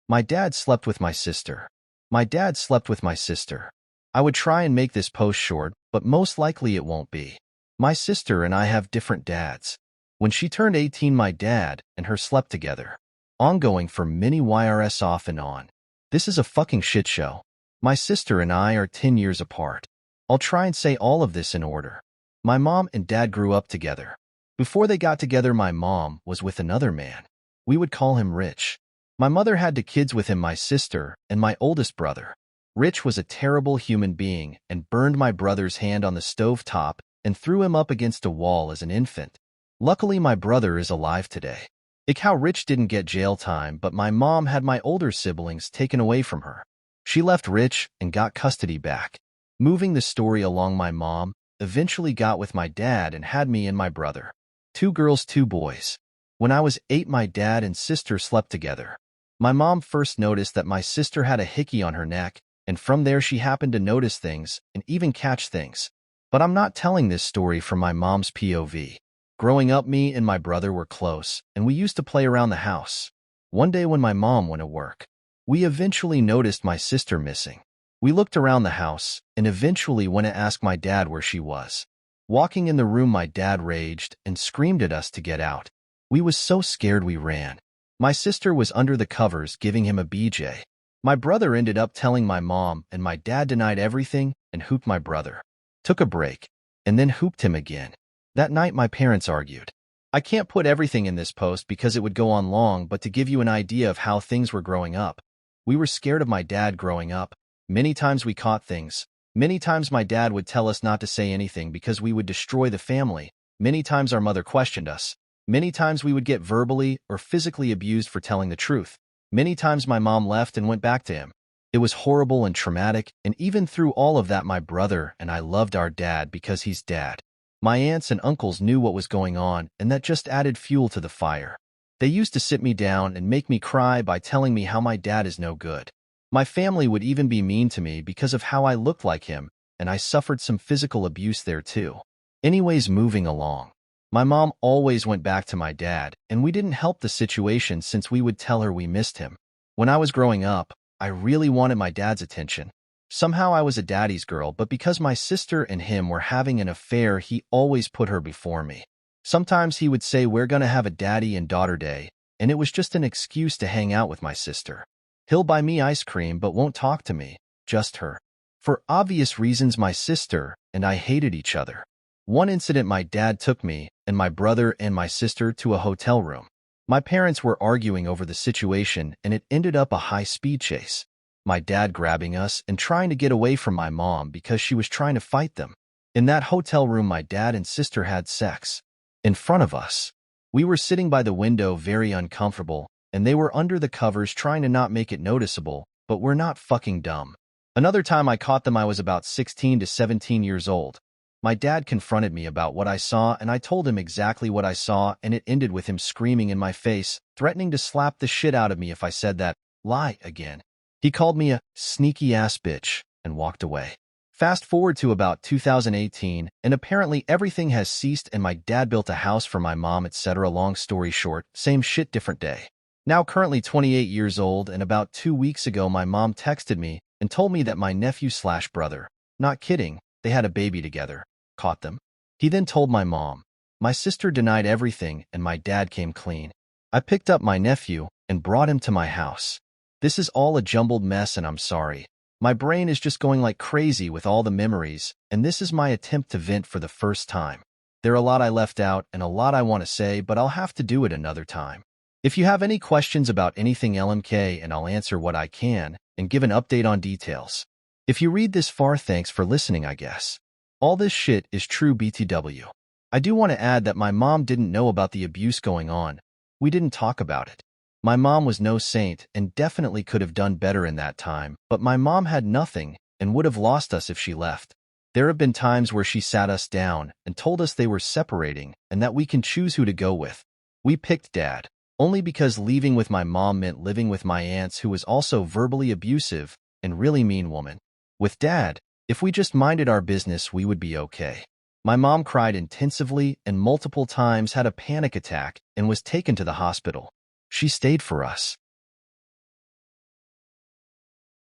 My dad slept with my sister. My dad slept with my sister. I would try and make this post short, but most likely it won't be. My sister and I have different dads. When she turned 18, my dad and her slept together. Ongoing for many YRS off and on. This is a fucking shit show. My sister and I are 10 years apart. I'll try and say all of this in order. My mom and dad grew up together. Before they got together, my mom was with another man. We would call him Rich. My mother had 2 kids with him, my sister and my oldest brother. Rich was a terrible human being and burned my brother's hand on the stove top and threw him up against a wall as an infant. Luckily, my brother is alive today. Ick how Rich didn't get jail time, but my mom had my older siblings taken away from her. She left Rich and got custody back. Moving the story along, my mom eventually got with my dad and had me and my brother. 2 girls, 2 boys. When I was 8, my dad and sister slept together. My mom first noticed that my sister had a hickey on her neck, and from there she happened to notice things and even catch things. But I'm not telling this story from my mom's POV. Growing up, me and my brother were close, and we used to play around the house. One day when my mom went to work, we eventually noticed my sister missing. We looked around the house and eventually went to ask my dad where she was. Walking in the room, my dad raged and screamed at us to get out. We was so scared we ran. My sister was under the covers giving him a BJ. My brother ended up telling my mom, and my dad denied everything and hooped my brother. Took a break, and then hooped him again. That night my parents argued. I can't put everything in this post because it would go on long, but to give you an idea of how things were growing up. We were scared of my dad growing up. Many times we caught things. Many times my dad would tell us not to say anything because we would destroy the family. Many times our mother questioned us. Many times we would get verbally or physically abused for telling the truth. Many times my mom left and went back to him. It was horrible and traumatic, and even through all of that, my brother and I loved our dad because he's dad. My aunts and uncles knew what was going on, and that just added fuel to the fire. They used to sit me down and make me cry by telling me how my dad is no good. My family would even be mean to me because of how I looked like him, and I suffered some physical abuse there too. Anyways, moving along. My mom always went back to my dad, and we didn't help the situation since we would tell her we missed him. When I was growing up, I really wanted my dad's attention. Somehow I was a daddy's girl, but because my sister and him were having an affair, he always put her before me. Sometimes he would say we're gonna have a daddy and daughter day, and it was just an excuse to hang out with my sister. He'll buy me ice cream but won't talk to me, just her. For obvious reasons, my sister and I hated each other. One incident, my dad took me and my brother and my sister to a hotel room. My parents were arguing over the situation, and it ended up a high-speed chase. My dad grabbing us and trying to get away from my mom because she was trying to fight them. In that hotel room, my dad and sister had sex. In front of us. We were sitting by the window, very uncomfortable, and they were under the covers trying to not make it noticeable, but we're not fucking dumb. Another time I caught them, I was about 16 to 17 years old. My dad confronted me about what I saw, and I told him exactly what I saw, and it ended with him screaming in my face, threatening to slap the shit out of me if I said that lie again. He called me a sneaky-ass bitch and walked away. Fast forward to about 2018, and apparently everything has ceased, and my dad built a house for my mom, etc. Long story short, same shit, different day. Now currently 28 years old, and about 2 weeks ago my mom texted me and told me that my nephew/brother, not kidding, they had a baby together, caught them. He then told my mom. My sister denied everything, and my dad came clean. I picked up my nephew and brought him to my house. This is all a jumbled mess, and I'm sorry. My brain is just going like crazy with all the memories, and this is my attempt to vent for the first time. There are a lot I left out and a lot I want to say, but I'll have to do it another time. If you have any questions about anything LMK, and I'll answer what I can and give an update on details. If you read this far, thanks for listening, I guess. All this shit is true BTW. I do want to add that my mom didn't know about the abuse going on. We didn't talk about it. My mom was no saint and definitely could have done better in that time, but my mom had nothing and would have lost us if she left. There have been times where she sat us down and told us they were separating and that we can choose who to go with. We picked dad, only because leaving with my mom meant living with my aunts, who was also verbally abusive and really mean woman. With dad, if we just minded our business, we would be okay. My mom cried intensively and multiple times had a panic attack and was taken to the hospital. She stayed for us.